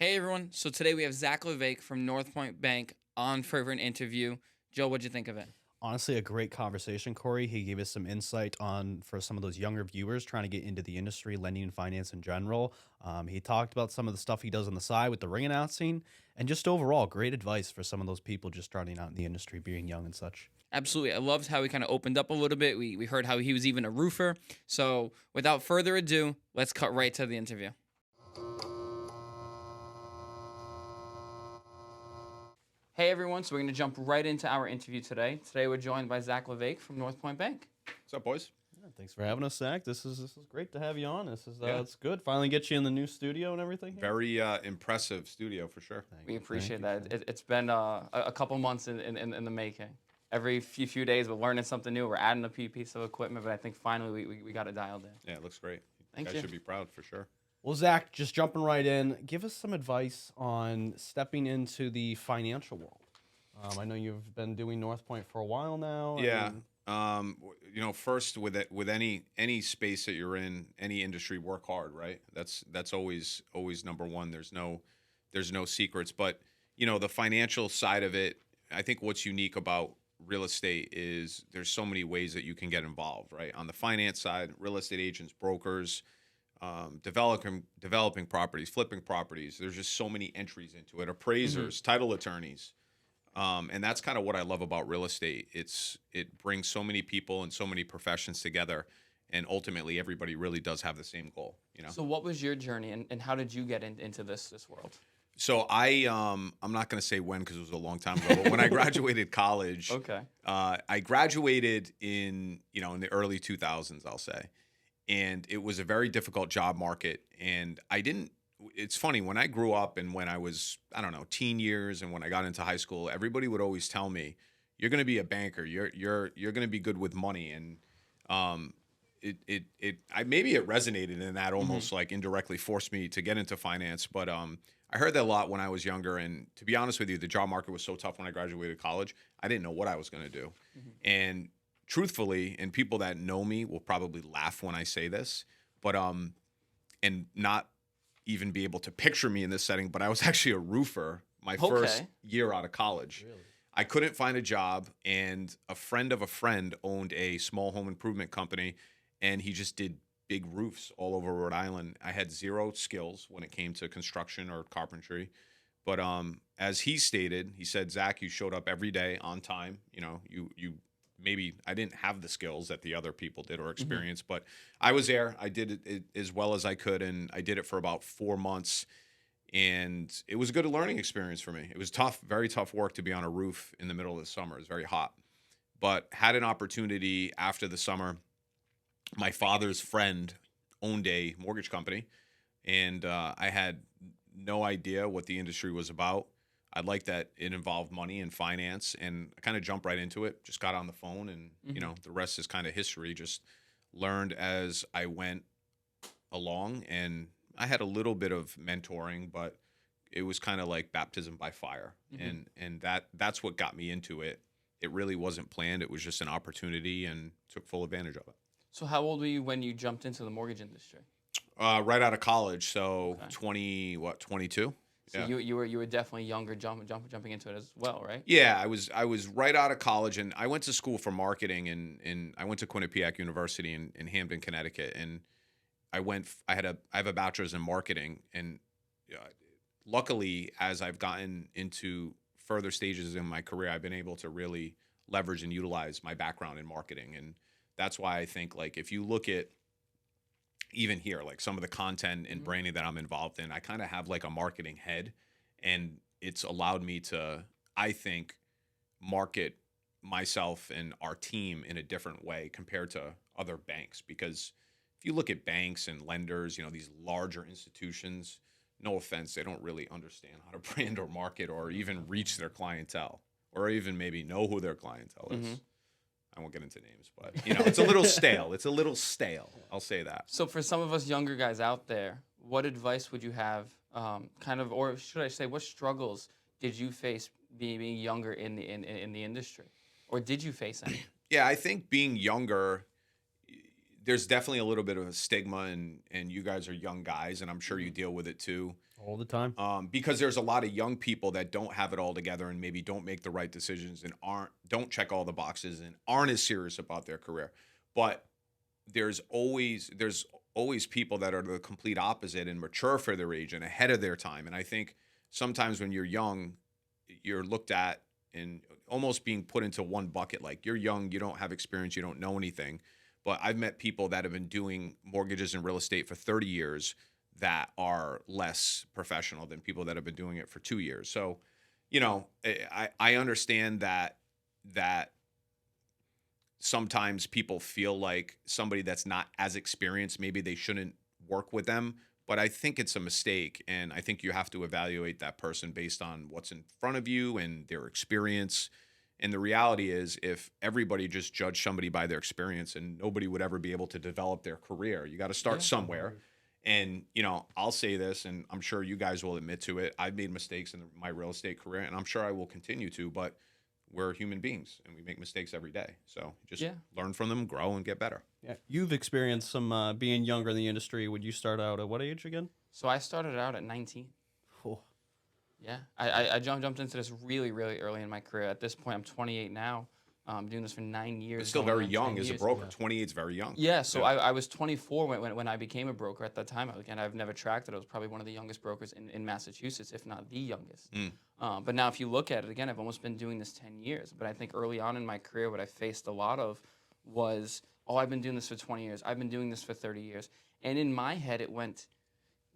Hey everyone, so today we have Zack Levesque from NorthPointe Bank on for an interview. Joe, what'd you think of it? Honestly, a great conversation, Corey. He gave us some insight on for some of those younger viewers trying to get into the industry, lending and finance in general. He talked about some of the stuff he does on the side with the ring announcing, and just overall, great advice for some of those people just starting out in the industry, being young and such. Absolutely. I loved how he kind of opened up a little bit. We heard how he was even a roofer. So without further ado, let's cut right to the interview. Hey everyone, so we're going to jump right into our interview today. Today we're joined by Zack Levesque from NorthPointe Bank. What's up, boys? Yeah, thanks for having us, Zach. This is great to have you on. This is Yeah. it's good. Finally get you in the new studio and everything. Here. Very impressive studio for sure. Thank We you, appreciate thank you. that. It's been a couple months in the making. Every few days we're learning something new. We're adding a piece of equipment, but I think finally we got it dialed in. Yeah, it looks great. Thank Guys you. should be proud for sure. Well, Zach, just jumping right in, give us some advice on stepping into the financial world. I know you've been doing North Point for a while now. Yeah. First with any space that you're in, any industry, work hard, right? That's always number one. There's no secrets, but the financial side of it, I think what's unique about real estate is there's so many ways that you can get involved, right? On the finance side, real estate agents, brokers, developing properties, flipping properties. There's just so many entries into it. Appraisers, title attorneys. And that's kind of what I love about real estate. It brings so many people and so many professions together, and ultimately everybody really does have the same goal. So what was your journey and how did you get into this world? So I'm not going to say when because it was a long time ago, but when I graduated college, Okay. I graduated in the early 2000s, I'll say, and it was a very difficult job market, and I didn't. It's funny, when I grew up and when I was, I don't know, teen years and when I got into high school, everybody would always tell me, "You're going to be a banker. You're going to be good with money." And maybe it resonated in that, almost like indirectly forced me to get into finance. But I heard that a lot when I was younger. And to be honest with you, the job market was so tough when I graduated college. I didn't know what I was going to do. And truthfully, and people that know me will probably laugh when I say this, but and not even be able to picture me in this setting, but I was actually a roofer my first year out of college. Really? I couldn't find a job, and a friend of a friend owned a small home improvement company, and he just did big roofs all over Rhode Island. I had zero skills when it came to construction or carpentry, but as he stated, he said, "Zach, you showed up every day on time. You maybe I didn't have the skills that the other people did or experience, but I was there. I did it as well as I could, and I did it for about 4 months, and it was a good learning experience for me. It was tough, very tough work to be on a roof in the middle of the summer. It was very hot, but had an opportunity after the summer. My father's friend owned a mortgage company, and I had no idea what the industry was about. I liked that it involved money and finance, and I kind of jumped right into it. Just got on the phone, and the rest is kind of history. Just learned as I went along, and I had a little bit of mentoring, but it was kind of like baptism by fire, and that's what got me into it. It really wasn't planned. It was just an opportunity, and took full advantage of it. So how old were you when you jumped into the mortgage industry? Right out of college, so Okay. 22. So Yeah. you were definitely younger jumping into it as well, right? Yeah, I was right out of college, and I went to school for marketing, and I went to Quinnipiac University in Hampton, Connecticut, and I have a bachelor's in marketing, and uh, luckily, as I've gotten into further stages in my career, I've been able to really leverage and utilize my background in marketing, and that's why I think, like, if you look at even here, like some of the content and branding that I'm involved in, I kind of have like a marketing head, and it's allowed me to, I think, market myself and our team in a different way compared to other banks. Because if you look at banks and lenders, these larger institutions, no offense, they don't really understand how to brand or market or even reach their clientele or even maybe know who their clientele is. I won't get into names, but it's a little stale. It's a little stale. I'll say that. So for some of us younger guys out there, what advice would you have, or should I say, what struggles did you face being younger in the industry, or did you face any? Yeah, I think being younger, there's definitely a little bit of a stigma, and you guys are young guys, and I'm sure you deal with it too. All the time. Because there's a lot of young people that don't have it all together and maybe don't make the right decisions and don't check all the boxes and aren't as serious about their career. But there's always people that are the complete opposite and mature for their age and ahead of their time. And I think sometimes when you're young, you're looked at and almost being put into one bucket. Like, you're young, you don't have experience, you don't know anything. But I've met people that have been doing mortgages and real estate for 30 years that are less professional than people that have been doing it for 2 years. So, I understand that sometimes people feel like somebody that's not as experienced, maybe they shouldn't work with them. But I think it's a mistake. And I think you have to evaluate that person based on what's in front of you and their experience. And the reality is, if everybody just judged somebody by their experience, and nobody would ever be able to develop their career, you got to start somewhere. And, I'll say this, and I'm sure you guys will admit to it. I've made mistakes in my real estate career, and I'm sure I will continue to, but we're human beings and we make mistakes every day. So just learn from them, grow, and get better. Yeah. You've experienced some being younger in the industry. Would you start out at what age again? So I started out at 19. Cool. Yeah, I jumped into this really, really early in my career. At this point, I'm 28 now. Doing this for 9 years. It's still going very on young 10 as a years. broker. 28 is very young. Yeah, so I was 24 when I became a broker at that time. Again, I've never tracked it. I was probably one of the youngest brokers in Massachusetts, if not the youngest. But now if you look at it, again, I've almost been doing this 10 years. But I think early on in my career, what I faced a lot of was, I've been doing this for 20 years. I've been doing this for 30 years. And in my head, it went,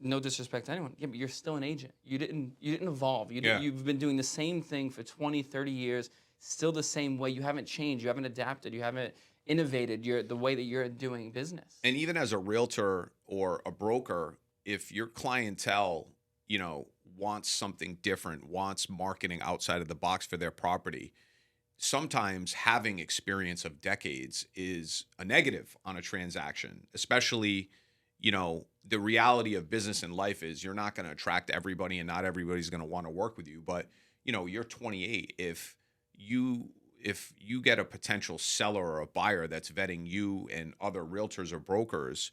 no disrespect to anyone, yeah, but you're still an agent. You didn't evolve. You've been doing the same thing for 20, 30 years, still the same way. You haven't changed. You haven't adapted. You haven't innovated the way that you're doing business. And even as a realtor or a broker, if your clientele, wants something different, wants marketing outside of the box for their property, sometimes having experience of decades is a negative on a transaction, especially, the reality of business and life is you're not going to attract everybody and not everybody's going to want to work with you. But, you're 28. If you get a potential seller or a buyer that's vetting you and other realtors or brokers,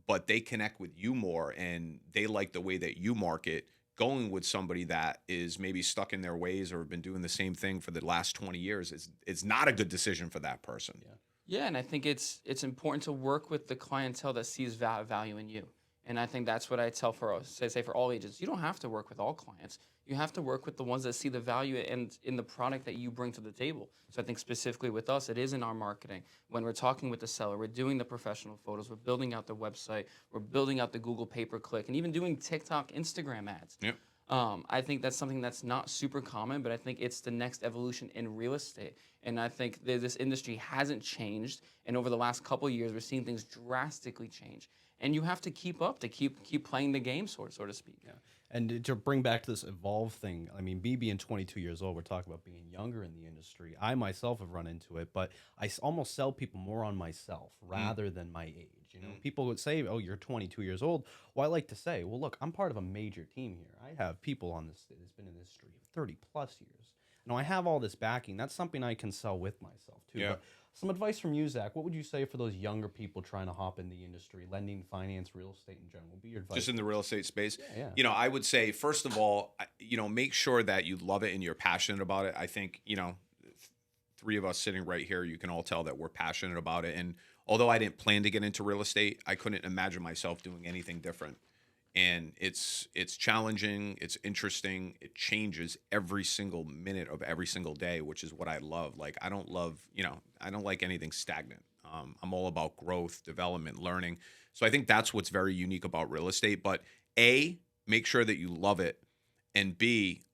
but they connect with you more and they like the way that you market, going with somebody that is maybe stuck in their ways or been doing the same thing for the last 20 years is not a good decision for that person. Yeah, and I think it's important to work with the clientele that sees value in you. And I think that's what I tell for all agents. You don't have to work with all clients. You have to work with the ones that see the value in the product that you bring to the table. So I think specifically with us, it is in our marketing. When we're talking with the seller, we're doing the professional photos, we're building out the website, we're building out the Google pay-per-click, and even doing TikTok, Instagram ads. Yep. I think that's something that's not super common, but I think it's the next evolution in real estate. And I think this industry hasn't changed. And over the last couple of years, we're seeing things drastically change. And you have to keep up to keep playing the game, so to speak. Yeah. And to bring back to this evolve thing, I mean, me being 22 years old, we're talking about being younger in the industry. I myself have run into it, but I almost sell people more on myself rather than my age. People would say, "Oh, you're 22 years old." Well, I like to say, "Well, look, I'm part of a major team here. I have people on this that's been in this industry 30 plus years. I have all this backing. That's something I can sell with myself too." Yeah. But some advice from you, Zach. What would you say for those younger people trying to hop in the industry, lending, finance, real estate in general? What would be your advice? Just in the real estate space? Yeah. I would say, first of all, make sure that you love it and you're passionate about it. I think, three of us sitting right here, you can all tell that we're passionate about it. And although I didn't plan to get into real estate, I couldn't imagine myself doing anything different. And it's challenging, it's interesting, it changes every single minute of every single day, which is what I love. Like, I don't like anything stagnant. I'm all about growth, development, learning. So I think that's what's very unique about real estate. But A, make sure that you love it. And B,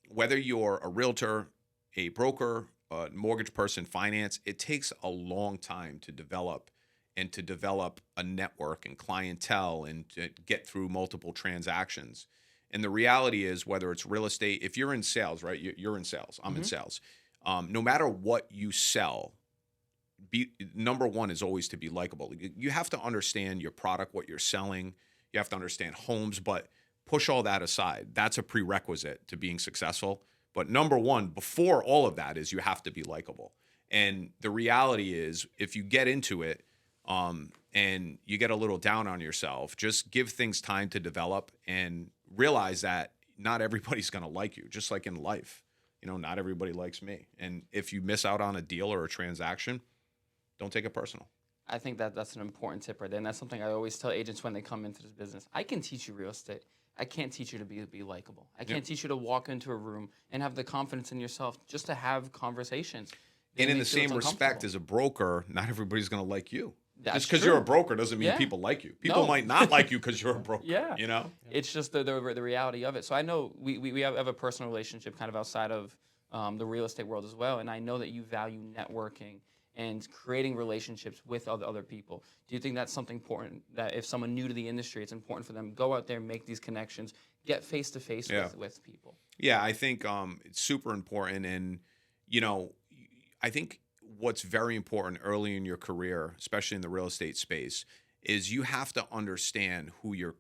whether you're a realtor, a broker, a mortgage person, finance, it takes a long time to develop a network and clientele and to get through multiple transactions. And the reality is, whether it's real estate, if you're in sales, right, you're in sales, I'm in sales. No matter what you sell, number one is always to be likable. You have to understand your product, what you're selling. You have to understand homes, but push all that aside. That's a prerequisite to being successful. But number one, before all of that, is you have to be likable. And the reality is, if you get into it, and you get a little down on yourself, just give things time to develop and realize that not everybody's going to like you, just like in life. Not everybody likes me. And if you miss out on a deal or a transaction, don't take it personal. I think that's an important tip right there. And that's something I always tell agents when they come into this business. I can teach you real estate. I can't teach you to be likable. I can't teach you to walk into a room and have the confidence in yourself just to have conversations. And in the same respect, as a broker, not everybody's going to like you. That's just because true. you're a broker doesn't mean people like you. People might not like you because you're a broker. It's just the reality of it. So I know we have a personal relationship kind of outside of the real estate world as well. And I know that you value networking and creating relationships with other people. Do you think that's something important, that if someone new to the industry, it's important for them to go out there and make these connections, get face-to-face with people? Yeah, I think it's super important. And, I think what's very important early in your career, especially in the real estate space, is you have to understand who your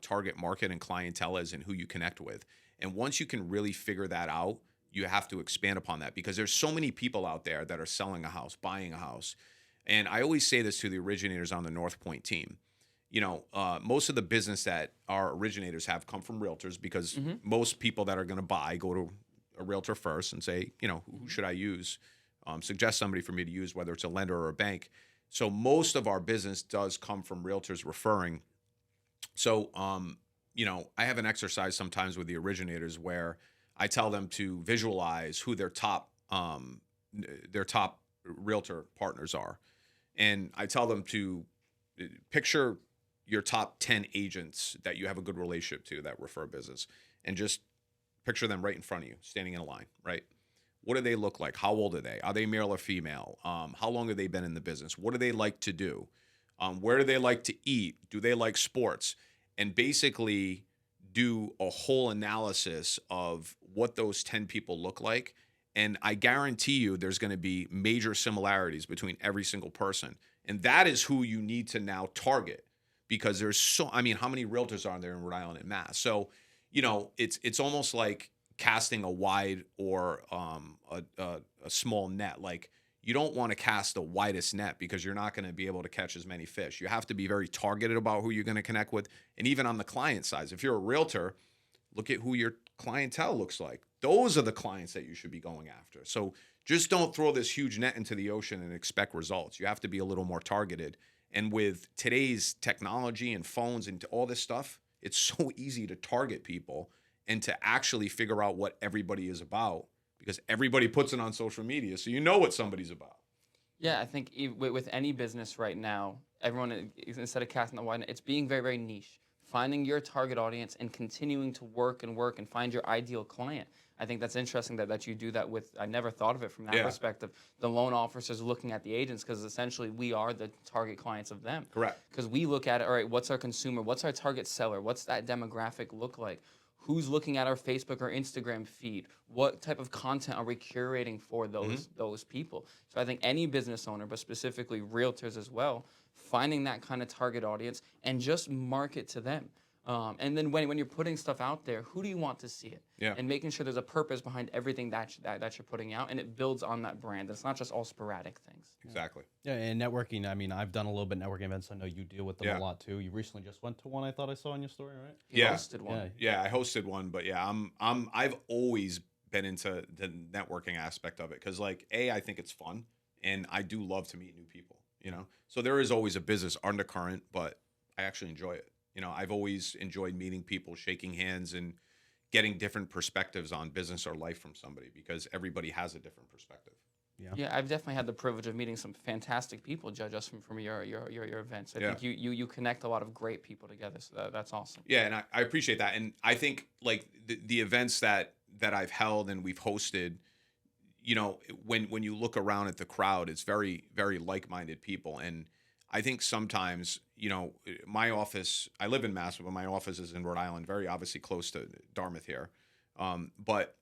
target market and clientele is and who you connect with. And once you can really figure that out, you have to expand upon that, because there's so many people out there that are selling a house, buying a house. And I always say this to the originators on the NorthPointe team. Most of the business that our originators have come from realtors, because most people that are going to buy go to a realtor first and say, who should I use? Suggest somebody for me to use, whether it's a lender or a bank. So most of our business does come from realtors referring. So, I have an exercise sometimes with the originators where I tell them to visualize who their top realtor partners are. And I tell them to picture your top 10 agents that you have a good relationship to that refer business, and just picture them right in front of you, standing in a line, right? What do they look like? How old are they? Are they male or female? How long have they been in the business? What do they like to do? Where do they like to eat? Do they like sports? And basically do a whole analysis of what those 10 people look like. And I guarantee you there's going to be major similarities between every single person. And that is who you need to now target, because there's how many realtors are there in Rhode Island and Mass? So, it's almost like casting a wide or a small net. Like, you don't want to cast the widest net, because you're not going to be able to catch as many fish. You have to be very targeted about who you're going to connect with. And even on the client side, if you're a realtor, look at who your clientele looks like. Those are the clients that you should be going after. So just don't throw this huge net into the ocean and expect results. You have to be a little more targeted. And with today's technology and phones and all this stuff, it's so easy to target people and to actually figure out what everybody is about, because everybody puts it on social media, so you know what somebody's about. Yeah, I think with any business right now, everyone, instead of casting the wide net, it's being very, very niche. Finding your target audience and continuing to work and find your ideal client. I think that's interesting that you do that with. I never thought of it from that perspective. The loan officers looking at the agents, because essentially we are the target clients of them. Correct. Because we look at it, all right, what's our consumer? What's our target seller? What's that demographic look like? Who's looking at our Facebook or Instagram feed? What type of content are we curating for those people? So I think any business owner, but specifically realtors as well, finding that kind of target audience and just market to them. And then when you're putting stuff out there, who do you want to see it? Yeah. And making sure there's a purpose behind everything that you're putting out, and it builds on that brand. It's not just all sporadic things. Exactly. Yeah, and networking, I've done a little bit of networking events. I know you deal with them a lot too. You recently just went to one, I thought I saw in your story, right? You hosted one. Yeah, I hosted one, but I've always been into the networking aspect of it, because I think it's fun, and I do love to meet new people, So there is always a business undercurrent, but I actually enjoy it. I've always enjoyed meeting people, shaking hands, and getting different perspectives on business or life from somebody, because everybody has a different perspective. Yeah, I've definitely had the privilege of meeting some fantastic people, just from your events. I think you connect a lot of great people together, so that's awesome. Yeah, and I appreciate that. And I think the events that I've held and we've hosted, when you look around at the crowd, it's very, very like-minded people. And I think sometimes, my office, I live in Mass, but my office is in Rhode Island, very obviously close to Dartmouth here. But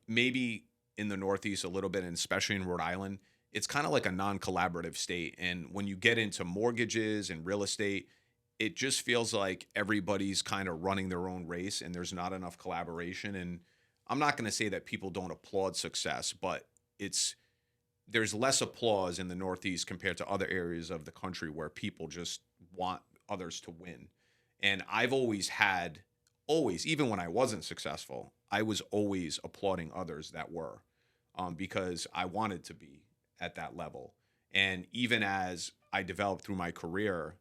maybe in the Northeast a little bit, and especially in Rhode Island, it's kind of like a non-collaborative state. And when you get into mortgages and real estate, it just feels like everybody's kind of running their own race, and there's not enough collaboration. And I'm not going to say that people don't applaud success, but there's less applause in the Northeast compared to other areas of the country where people just want others to win. And I've always, even when I wasn't successful, I was always applauding others that were, because I wanted to be at that level. And even as I developed through my career,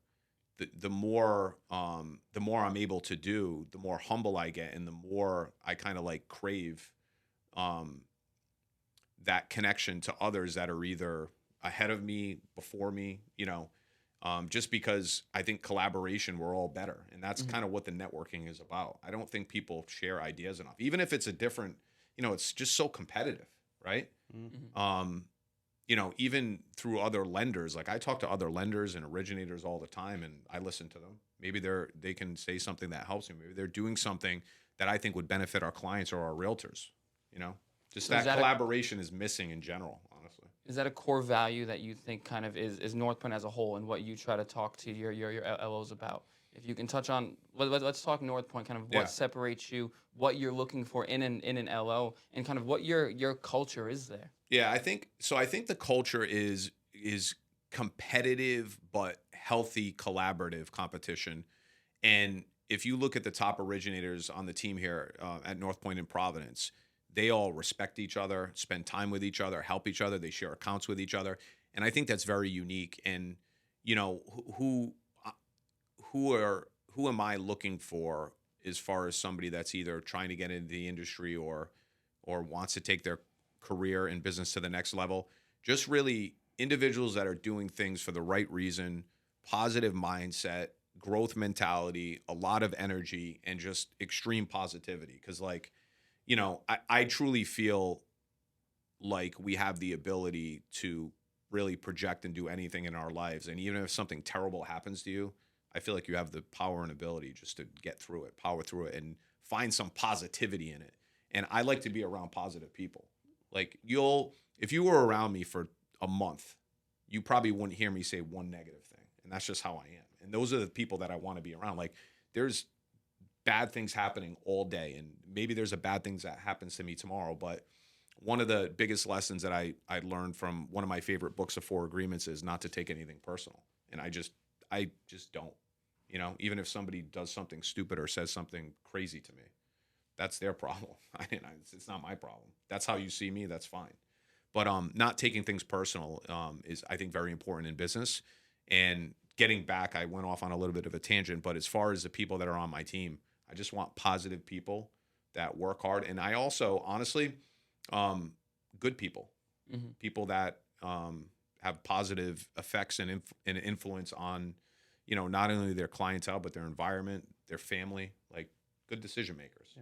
the more I'm able to do, the more humble I get, and the more I kind of like crave that connection to others that are either ahead of me, before me, just because I think collaboration, we're all better. And that's kind of what the networking is about. I don't think people share ideas enough, even if it's a different, it's just so competitive, right? Even through other lenders, like I talk to other lenders and originators all the time, and I listen to them. Maybe they can say something that helps me. Maybe they're doing something that I think would benefit our clients or our realtors, just So that collaboration is missing in general, honestly. Is that a core value that you think kind of is NorthPointe as a whole, and what you try to talk to your LOs about? If you can touch on, let's talk NorthPointe, kind of what separates you, what you're looking for in an LO, and kind of what your culture is there. Yeah, I think the culture is competitive but healthy, collaborative competition. And if you look at the top originators on the team here at NorthPointe in Providence, they all respect each other, spend time with each other, help each other. They share accounts with each other, and I think that's very unique. And who am I looking for as far as somebody that's either trying to get into the industry or wants to take their career and business to the next level? Just really individuals that are doing things for the right reason, positive mindset, growth mentality, a lot of energy, and just extreme positivity. Because I truly feel like we have the ability to really project and do anything in our lives. And even if something terrible happens to you, I feel like you have the power and ability just to get through it, power through it, and find some positivity in it. And I like to be around positive people. Like if you were around me for a month, you probably wouldn't hear me say one negative thing. And that's just how I am. And those are the people that I want to be around. Like there's bad things happening all day, and maybe there's a bad thing that happens to me tomorrow. But one of the biggest lessons that I learned from one of my favorite books of 4 Agreements is not to take anything personal. And I just don't, even if somebody does something stupid or says something crazy to me, that's their problem. It's not my problem. That's how you see me. That's fine. But not taking things personal is, I think, very important in business. And getting back, I went off on a little bit of a tangent, but as far as the people that are on my team, I just want positive people that work hard. And I also, honestly, good people, people that have positive effects and influence on, not only their clientele, but their environment, their family, like good decision makers,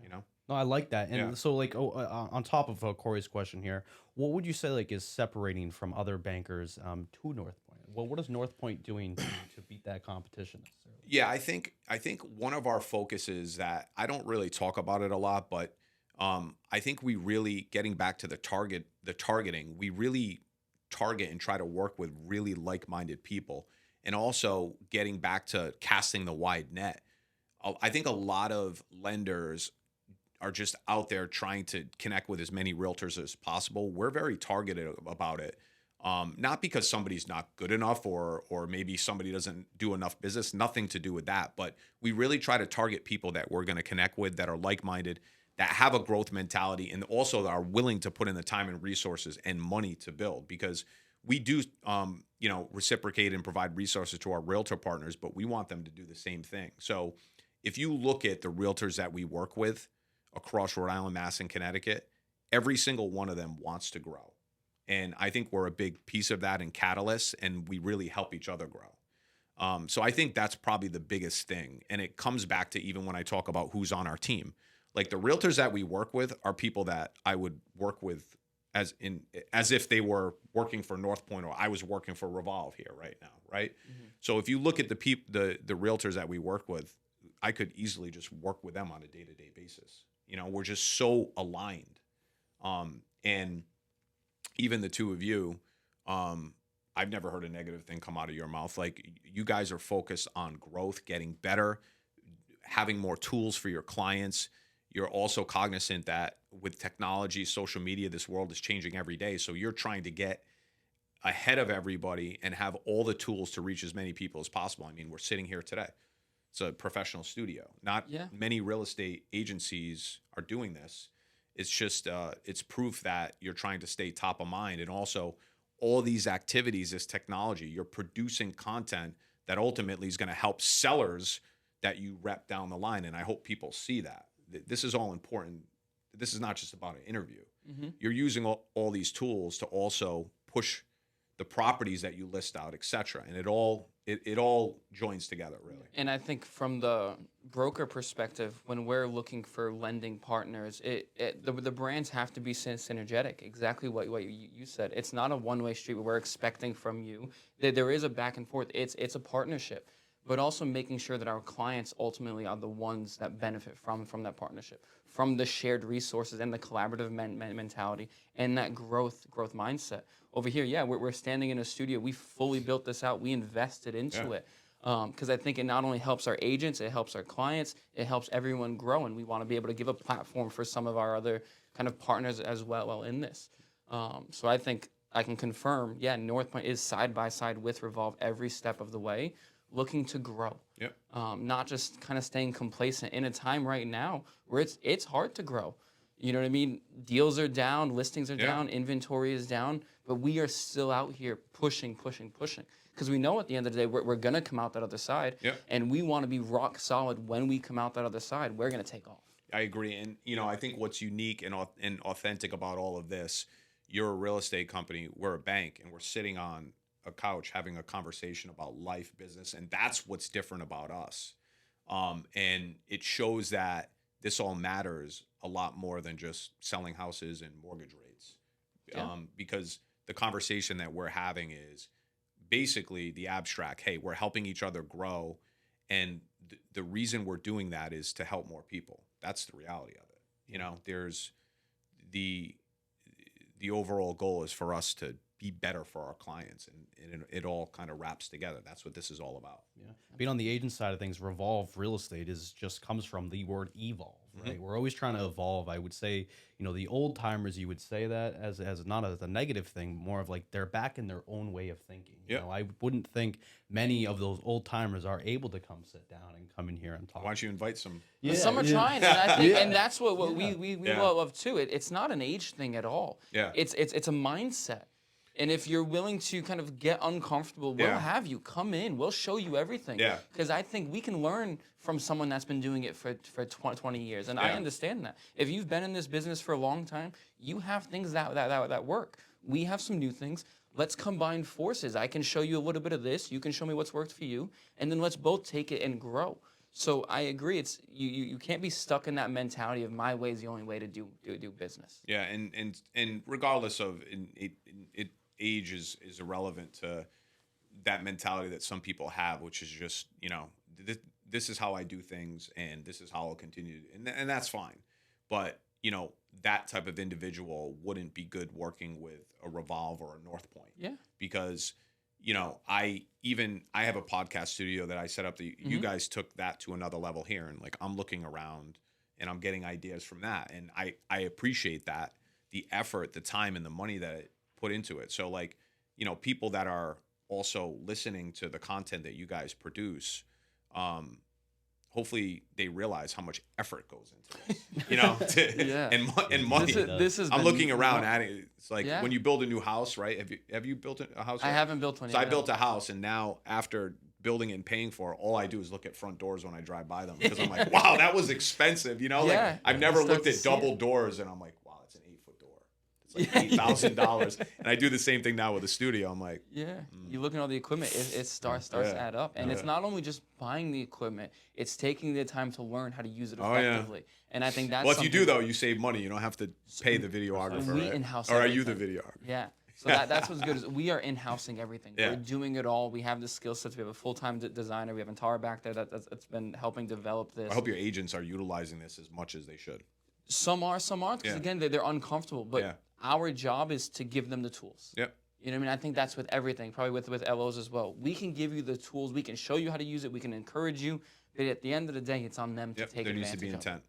No, I like that. And so on top of Corey's question here, what would you say is separating from other bankers to NorthPointe? Well, what is NorthPointe doing to beat that competition necessarily? Yeah, I think one of our focuses that I don't really talk about it a lot, but I think we really, getting back to the targeting, we really target and try to work with really like-minded people, and also getting back to casting the wide net. I think a lot of lenders are just out there trying to connect with as many realtors as possible. We're very targeted about it. Not because somebody's not good enough or maybe somebody doesn't do enough business, nothing to do with that. But we really try to target people that we're going to connect with, that are like-minded, that have a growth mentality, and also that are willing to put in the time and resources and money to build. Because we do, reciprocate and provide resources to our realtor partners, but we want them to do the same thing. So if you look at the realtors that we work with across Rhode Island, Mass, and Connecticut, every single one of them wants to grow. And I think we're a big piece of that and catalyst, and we really help each other grow. So I think that's probably the biggest thing. And it comes back to even when I talk about who's on our team. Like the realtors that we work with are people that I would work with as if they were working for NorthPointe or I was working for Revolve here right now, right? Mm-hmm. So if you look at the realtors that we work with, I could easily just work with them on a day-to-day basis. We're just so aligned. And even the two of you, I've never heard a negative thing come out of your mouth. Like you guys are focused on growth, getting better, having more tools for your clients. You're also cognizant that with technology, social media, this world is changing every day. So you're trying to get ahead of everybody and have all the tools to reach as many people as possible. I mean, we're sitting here today. It's a professional studio. Not many real estate agencies are doing this. It's just it's proof that you're trying to stay top of mind. And also all these activities, this technology, you're producing content that ultimately is going to help sellers that you rep down the line. And I hope people see that. This is all important. This is not just about an interview. You're using all these tools to also push the properties that you list out, et cetera. And it all joins together, really. And I think from the broker perspective, when we're looking for lending partners, the brands have to be synergetic. Exactly what you said. It's not a one-way street where we're expecting from you. There is a back and forth. It's a partnership, but also making sure that our clients ultimately are the ones that benefit from that partnership, from the shared resources and the collaborative mentality and that growth mindset. Over here, we're standing in a studio. We fully built this out. We invested into it because I think it not only helps our agents, it helps our clients, it helps everyone grow, and we want to be able to give a platform for some of our other kind of partners as well in this. So I think I can confirm, NorthPointe is side by side with Revolve every step of the way, looking to grow. Not just kind of staying complacent in a time right now where it's hard to grow. You know what I mean? Deals are down, listings are down, inventory is down, but we are still out here pushing. Because we know at the end of the day, we're going to come out that other side, and we want to be rock solid when we come out that other side. We're going to take off. I agree. And, I think what's unique and authentic about all of this, you're a real estate company, we're a bank, and we're sitting on a couch having a conversation about life, business, and that's what's different about us. And it shows that this all matters a lot more than just selling houses and mortgage rates. Because the conversation that we're having is basically the abstract, hey, we're helping each other grow, and the reason we're doing that is to help more people. That's the reality of it. There's the overall goal is for us to be better for our clients, and it all kind of wraps together. That's what this is all about. Being on the agent side of things, Revolve Real Estate just comes from the word evolve, right? We're always trying to evolve. I would say, the old timers, you would say that as not as a negative thing, more of like they're back in their own way of thinking. I wouldn't think many of those old timers are able to come sit down and come in here and talk. Why don't you invite some? Some are trying, and I think, and that's what we love too. It's not an age thing at all. It's a mindset. And if you're willing to kind of get uncomfortable, we'll have you come in. We'll show you everything. Because I think we can learn from someone that's been doing it for 20 years. And I understand that. If you've been in this business for a long time, you have things that work. We have some new things. Let's combine forces. I can show you a little bit of this. You can show me what's worked for you. And then let's both take it and grow. So I agree. It's you can't be stuck in that mentality of my way is the only way to do business. Yeah, and regardless of it age is irrelevant to that mentality that some people have, which is just, this is how I do things and this is how I'll continue. And that's fine. But, that type of individual wouldn't be good working with a Revolve or a NorthPointe. Because, I have a podcast studio that I set up. You guys took that to another level here. And like, I'm looking around and I'm getting ideas from that. And I appreciate that, the effort, the time, and the money that it put into it. So like, people that are also listening to the content that you guys produce, hopefully they realize how much effort goes into this, and money. I'm looking around at it. It's like when you build a new house, right? Have you built a house yet? I haven't built one yet. So I built a house, and now after building and paying for it, all I do is look at front doors when I drive by them, because I'm like, wow, that was expensive. I've never looked at double doors, and I'm like, wow, that's an 8-foot door. It's like $8,000. And I do the same thing now with the studio. I'm like, you look at all the equipment, it starts to add up. And it's not only just buying the equipment, it's taking the time to learn how to use it effectively. And I think that's well, if you do, though, you save money. You don't have to pay the videographer, we right? in-house Or are everything. you the videographer? Yeah. So that's what's good is we are in-housing everything. We're doing it all. We have the skill sets. We have a full-time designer. We have Antara back there that's been helping develop this. I hope your agents are utilizing this as much as they should. Some are, some aren't. Because again, they're uncomfortable. But our job is to give them the tools. You know what I mean? I think that's with everything, probably with LOs as well. We can give you the tools. We can show you how to use it. We can encourage you. But at the end of the day, it's on them to take advantage of it. There needs to be intent.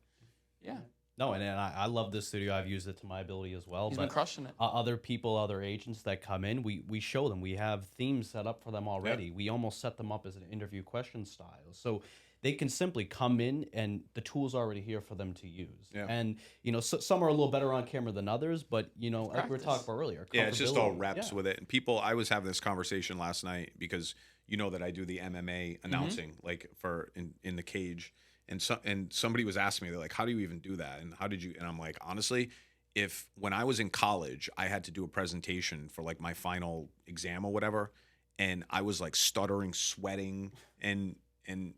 No, and I love this studio. I've used it to my ability as well. He's but been crushing it. other people, other agents that come in, we show them. We have themes set up for them already. We almost set them up as an interview question style. So they can simply come in and the tool's already here for them to use. Yeah. And, some are a little better on camera than others, but, like we were Practice. talking about earlier. Yeah, it's just all comfortability. reps Yeah. with it. And I was having this conversation last night because that I do the MMA announcing like for in the cage. And somebody was asking me, they're like, how do you even do that? And how did you? And I'm like, honestly, when I was in college, I had to do a presentation for like my final exam or whatever, and I was like stuttering, sweating, and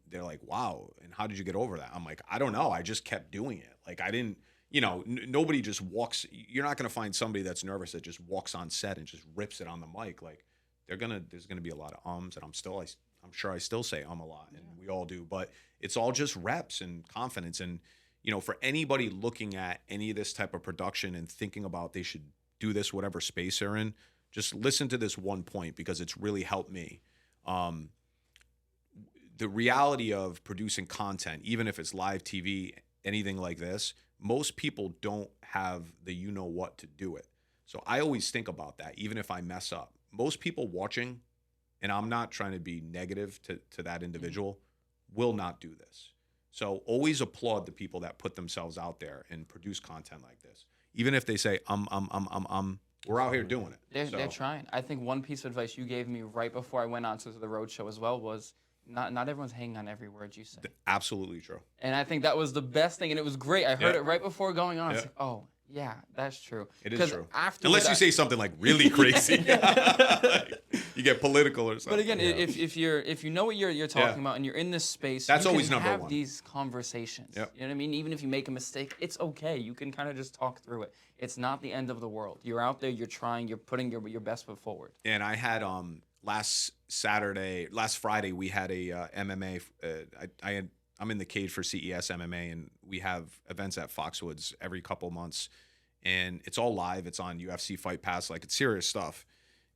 they're like, wow, and how did you get over that? I'm like, I don't know. I just kept doing it. Like I didn't, nobody just walks. You're not going to find somebody that's nervous that just walks on set and just rips it on the mic. Like there's going to be a lot of ums, and I'm sure I still say a lot, and we all do, but it's all just reps and confidence. And, for anybody looking at any of this type of production and thinking about they should do this, whatever space they're in, just listen to this one point because it's really helped me. The reality of producing content, even if it's live TV, anything like this, most people don't have the what to do it. So I always think about that, even if I mess up. Most people watching, and I'm not trying to be negative to that individual, will not do this. So always applaud the people that put themselves out there and produce content like this. Even if they say, we're out here doing it. They're trying. I think one piece of advice you gave me right before I went on to the road show as well was not everyone's hanging on every word you say. Absolutely true. And I think that was the best thing, and it was great. I heard it right before going on. I was like, oh, yeah, that's true. It is true. Unless you say something like really crazy, like, you get political or something. But again, if you know what you're talking about and you're in this space, that's you always can number have one. these conversations. Yep. You know what I mean? Even if you make a mistake, it's okay. You can kind of just talk through it. It's not the end of the world. You're out there. You're trying. You're putting your best foot forward. And I had last Friday we had a MMA. I'm in the cage for CES MMA, and we have events at Foxwoods every couple months, and it's all live. It's on UFC Fight Pass, like it's serious stuff.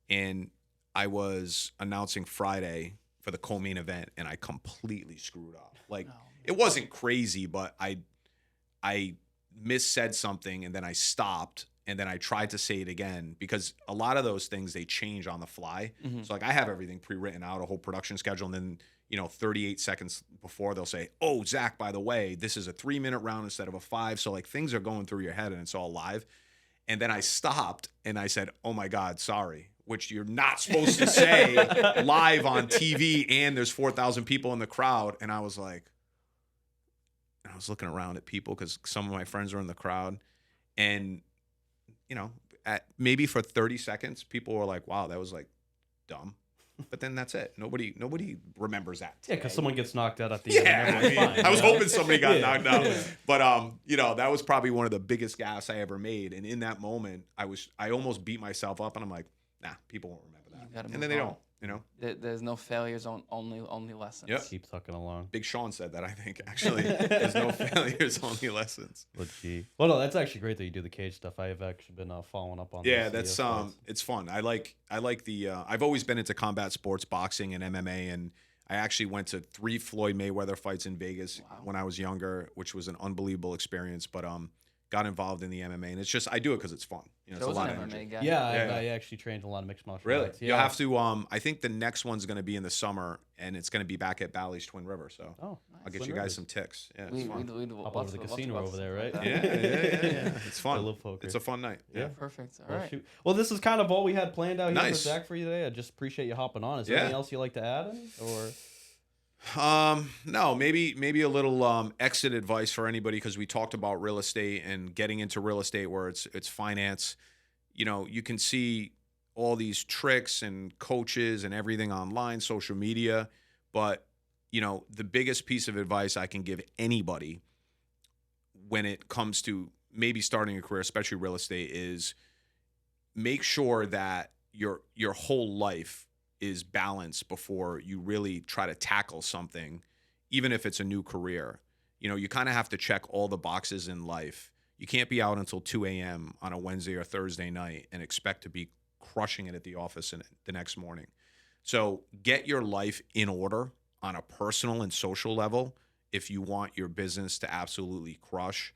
And I was announcing Friday for the co-main event, and I completely screwed up. Like it wasn't crazy, but I missaid something, and then I stopped, and then I tried to say it again because a lot of those things they change on the fly. So like I have everything pre-written out, a whole production schedule, and then 38 seconds before they'll say, oh, Zack, by the way, this is a 3-minute round instead of a 5. So like things are going through your head and it's all live. And then I stopped and I said, oh my God, sorry, which you're not supposed to say live on TV. And there's 4,000 people in the crowd. And I was like, I was looking around at people because some of my friends were in the crowd. And, maybe for 30 seconds, people were like, wow, that was like dumb. But then that's it. Nobody remembers that today. Yeah, because someone gets knocked out at the end. I was hoping somebody got knocked out. But that was probably one of the biggest gaffes I ever made. And in that moment, I almost beat myself up, and I'm like, nah, people won't remember that. And then they don't. There's no failures, only lessons. Yep. Keep sucking along. Big Sean said that, I think, actually. There's no failures, only lessons. Legit. Well, no, that's actually great that you do the cage stuff. I have actually been following up on yeah, this. that's it's fun. I like the I've always been into combat sports, boxing and MMA, and I actually went to 3 Floyd Mayweather fights in Vegas when I was younger, which was an unbelievable experience, but got involved in the MMA, and it's just I do it because it's fun. It's a lot of energy. Guy. Yeah, I actually trained a lot of mixed martial really? arts. You'll have to. I think the next one's going to be in the summer, and it's going to be back at Bally's Twin River. So nice. I'll get you guys some ticks. Yeah, it's fun. Up over the casino over there, right? Yeah. It's fun. I love poker. It's a fun night. Yeah. Perfect. All right. Shoot. Well, this is kind of all we had planned out here for Nice. Zack for you today. I just appreciate you hopping on. Is there anything else you'd like to add in, or? No, maybe a little exit advice for anybody, because we talked about real estate and getting into real estate where it's finance. You can see all these tricks and coaches and everything online, social media, but the biggest piece of advice I can give anybody when it comes to maybe starting a career, especially real estate, is make sure that your whole life is balanced before you really try to tackle something, even if it's a new career. You kind of have to check all the boxes in life. You can't be out until 2 a.m. on a Wednesday or Thursday night and expect to be crushing it at the office the next morning. So get your life in order on a personal and social level if you want your business to absolutely crush.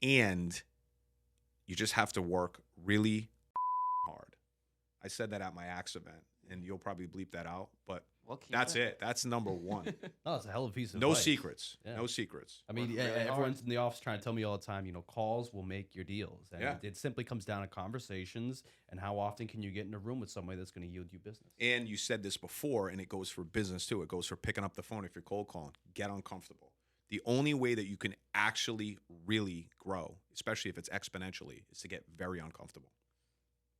and you just have to work really hard. I said that at my axe event, and you'll probably bleep that out, but We'll keep that's it. That's number one. Oh, it's a hell of a piece of No advice. secrets. Yeah. No secrets. I mean, Work really everyone's hard. in the office trying to tell me all the time, calls will make your deals. And Yeah. it simply comes down to conversations and how often can you get in a room with somebody that's going to yield you business. And you said this before, and it goes for business too. It goes for picking up the phone if you're cold calling. Get uncomfortable. The only way that you can actually really grow, especially if it's exponentially, is to get very uncomfortable.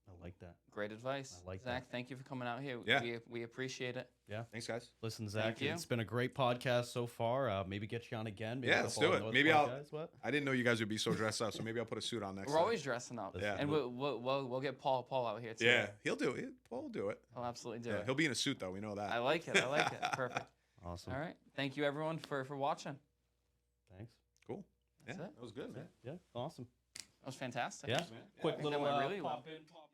I like that. Great advice. I like Zach, thank you for coming out here. Yeah. We appreciate it. Yeah. Thanks, guys. Listen, Zach, Thank you. it's been a great podcast so far. Maybe get you on again. Maybe Yeah, a let's couple do of it. North Maybe Point I'll- guys. What? I didn't know you guys would be so dressed up, so maybe I'll put a suit on next We're time. always dressing up. Yeah. And we'll get Paul out here too. Yeah, he'll do it. Paul will do it. I'll absolutely do Yeah, it. he'll be in a suit, though. We know that. I like it. Perfect. Awesome. All right. Thank you everyone for watching. Thanks. Cool. That's yeah, it. that was good, man. Yeah. Awesome. That was fantastic. Yeah. Man. Quick think little that went really well. pop in, pop